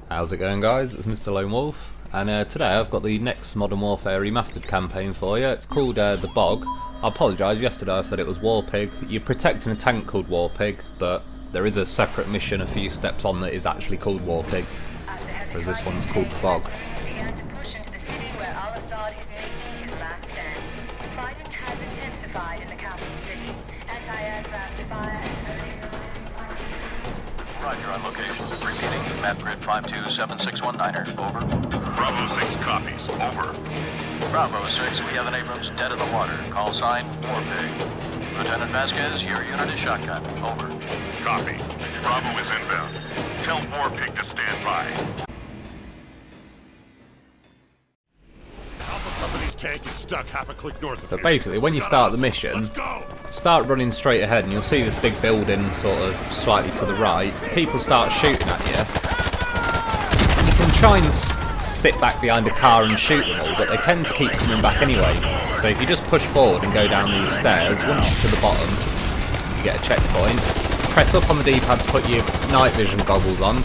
How's it going, guys? It's Mr. Lone Wolf, and today I've got the next Modern Warfare Remastered campaign for you. It's called The Bog. I apologise, yesterday I said it was Warpig. You're protecting a tank called Warpig, but there is a separate mission a few steps on that is actually called Warpig, whereas this one's called The Bog. Roger, on location. Repeating, map grid 527619er. Over. Bravo 6 copies. Over. Bravo 6, we have an Abrams dead in the water. Call sign, Warpig. Lieutenant Vasquez, your unit is shotgun. Over. Copy. Bravo is inbound. Tell Warpig to stand by. Alpha Company's tank is stuck half a click north of So here. Basically, when you start the mission, start running straight ahead and you'll see this big building sort of slightly to the right. People start shooting at you. You can try and sit back behind a car and shoot them all, but they tend to keep coming back anyway. So if you just push forward and go down these stairs, once you're to the bottom, you get a checkpoint. Press up on the D-pad to put your night vision goggles on.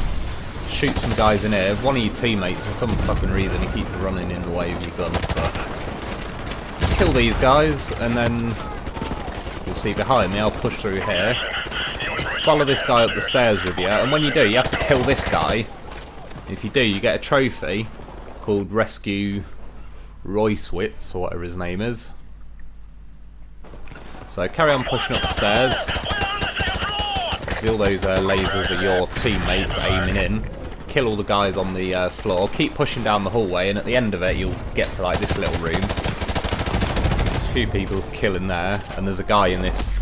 Shoot some guys in here. One of your teammates, for some fucking reason, he keeps running in the way of your gun. But kill these guys, and then you'll see behind me, I'll push through here. Follow this guy up the stairs with you, and when you do, you have to kill this guy. If you do, you get a trophy called Rescue Roycewitz, or whatever his name is. So carry on pushing up the stairs. See all those lasers are your teammates aiming in. Kill all the guys on the floor. Keep pushing down the hallway, and at the end of it, you'll get to like this little room. There's a few people to kill in there, and there's a guy in this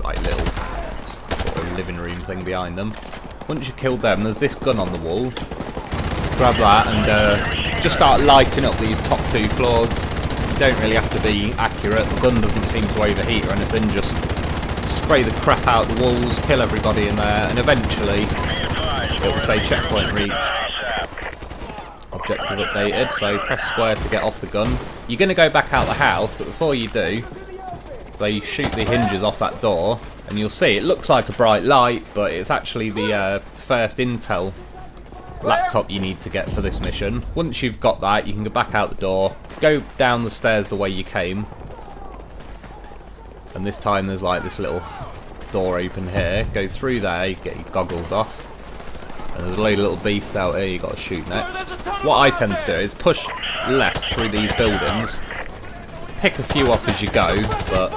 like little sort of living room thing behind them. Once you've killed them, there's this gun on the wall. Grab that and just start lighting up these top two floors. You don't really have to be accurate. The gun doesn't seem to overheat or anything. Just spray the crap out the walls, kill everybody in there, and eventually it will say checkpoint reached. Objective updated, so press square to get off the gun. You're going to go back out the house, but before you do, they shoot the hinges off that door, and you'll see it looks like a bright light, but it's actually the first Intel laptop you need to get for this mission. Once you've got that, you can go back out the door, go down the stairs the way you came, and this time there's like this little door open here. Go through there, get your goggles off, and there's a load of little beasts out here you've got to shoot next. What I tend to do is push left through these buildings, pick a few off as you go, but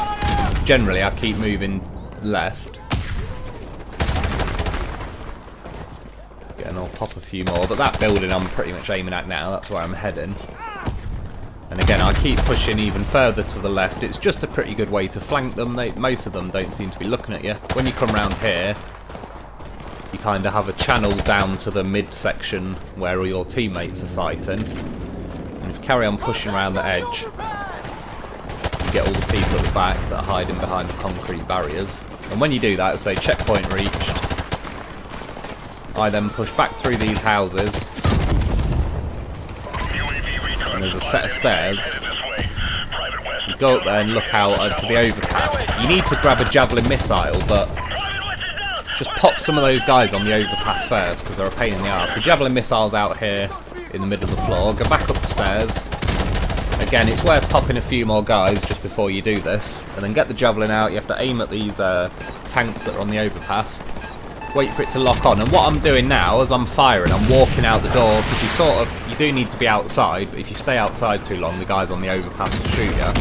generally I keep moving left. And I'll pop a few more, but that building I'm pretty much aiming at now, that's where I'm heading. And again, I keep pushing even further to the left. It's just a pretty good way to flank them. Most of them don't seem to be looking at you. When you come round here, you kind of have a channel down to the midsection where all your teammates are fighting. And if you carry on pushing around the edge, you get all the people at the back that are hiding behind the concrete barriers. And when you do that, it'll say checkpoint reached. I then push back through these houses, and there's a set of stairs. You go up there and look out to the overpass. You need to grab a javelin missile, but just pop some of those guys on the overpass first, because they're a pain in the arse. The javelin missile's out here in the middle of the floor. Go back up the stairs. Again, it's worth popping a few more guys just before you do this, and then get the javelin out. You have to aim at these tanks that are on the overpass. Wait for it to lock on, and what I'm doing now as I'm firing, I'm walking out the door, because you do need to be outside, but if you stay outside too long, the guys on the overpass will shoot you.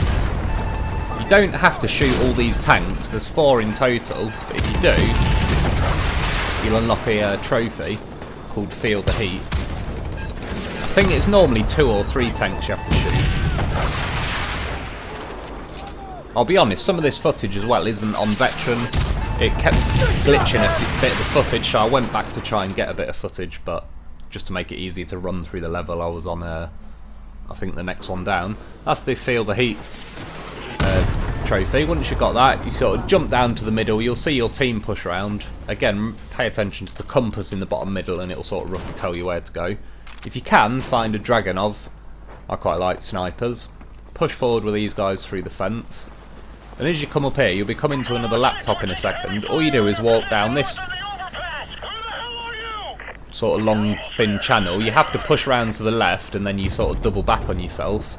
You don't have to shoot all these tanks, there's 4 in total, but if you do, you'll unlock a trophy called Feel the Heat. I think it's normally 2 or 3 tanks you have to shoot. I'll be honest, some of this footage as well isn't on veteran. It kept glitching a bit of the footage, so I went back to try and get a bit of footage, but just to make it easier to run through the level, I was on I think the next one down. That's the Feel the Heat trophy. Once you've got that, you sort of jump down to the middle, you'll see your team push around. Again, pay attention to the compass in the bottom middle, and it'll sort of roughly tell you where to go. If you can, find a Dragonov. I quite like snipers. Push forward with these guys through the fence. And as you come up here, you'll be coming to another laptop in a second. All you do is walk down this sort of long, thin channel. You have to push round to the left, and then you sort of double back on yourself.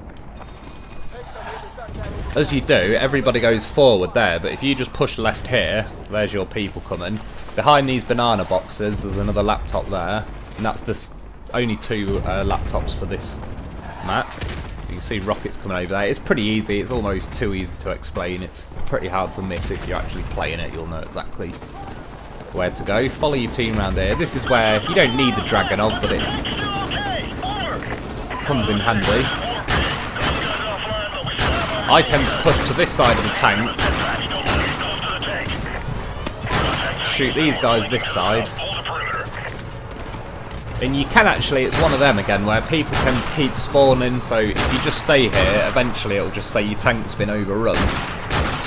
As you do, everybody goes forward there, but if you just push left here, there's your people coming. Behind these banana boxes, there's another laptop there, and that's the only 2 laptops for this map. You can see rockets coming over there. It's pretty easy. It's almost too easy to explain. It's pretty hard to miss. If you're actually playing it, you'll know exactly where to go. Follow your team around here. This is where you don't need the Dragonov, but it comes in handy. I tend to push to this side of the tank, shoot these guys this side, and you can actually, it's one of them again where people tend to keep spawning, so if you just stay here, eventually it'll just say your tank's been overrun.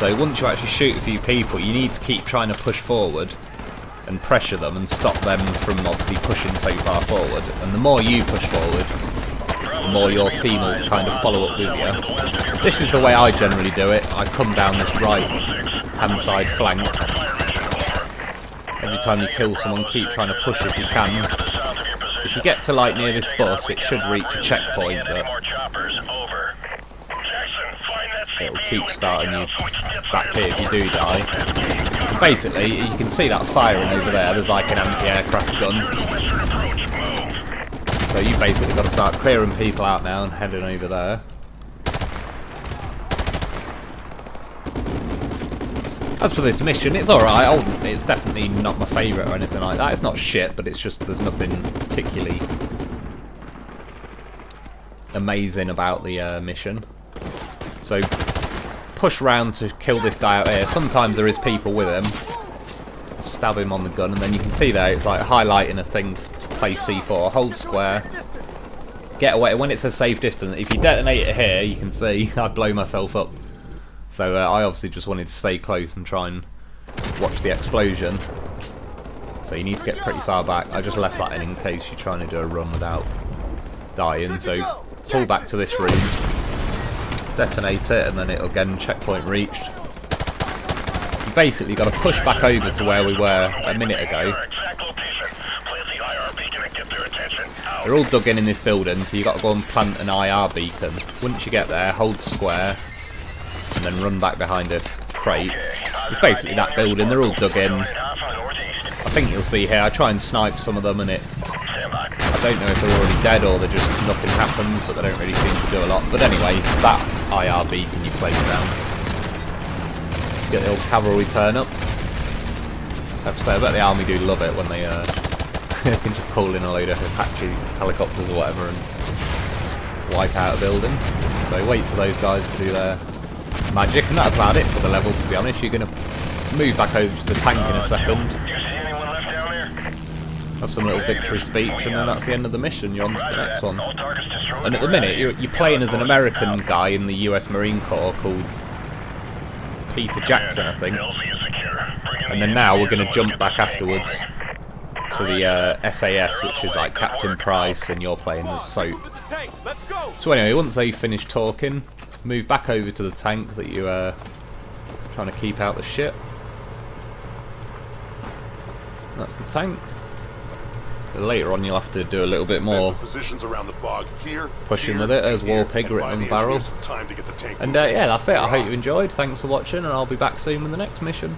So once you actually shoot a few people, you need to keep trying to push forward and pressure them and stop them from obviously pushing so far forward. And the more you push forward, the more your team will kind of follow up with you. This is the way I generally do it. I come down this right hand side flank. Every time you kill someone, keep trying to push if you can. If you get to like near this bus, it should reach a checkpoint, but it'll keep starting you back here if you do die. And basically, you can see that firing over there. There's like an anti-aircraft gun. So you basically got to start clearing people out now and heading over there. As for this mission, it's alright. It's definitely not my favourite or anything like that. It's not shit, but it's just there's nothing particularly amazing about the mission. So push round to kill this guy out here. Sometimes there is people with him. Stab him on the gun, and then you can see there it's like highlighting a thing to play C4. Hold square. Get away. When it says safe distance, if you detonate it here, you can see I blow myself up. So I obviously just wanted to stay close and try and watch the explosion. So you need to get pretty far back. I just left that in case you're trying to do a run without dying. So pull back to this room, detonate it, and then it'll again checkpoint reached. You basically got to push back over to where we were a minute ago. They're all dug in this building, so you got to go and plant an IR beacon. Once you get there, hold square, and then run back behind a crate. It's basically that building, they're all dug in. I think you'll see here, I try and snipe some of them and I don't know if they're already dead or they're just nothing happens, but they don't really seem to do a lot. But anyway, that IR beacon you place down. Get the old cavalry turn up. I have to say, I bet the army do love it when they can just call in a load of Apache helicopters or whatever and wipe out a building. So wait for those guys to do their magic, and that's about it for the level, to be honest. You're going to move back over to the tank in a second, have some little victory speech, and then that's the end of the mission. You're on to the next one. And at the minute you're playing as an American guy in the US Marine Corps called Peter Jackson, I think. And then now we're going to jump back afterwards to the SAS, which is like Captain Price, and you're playing as Soap. So anyway, once they finish talking, move back over to the tank that you're trying to keep out the shit. That's the tank. So later on you'll have to do a little bit more pushing with it. There's War Pig written on the barrel. And yeah, that's it. I hope you enjoyed. Thanks for watching, and I'll be back soon with the next mission.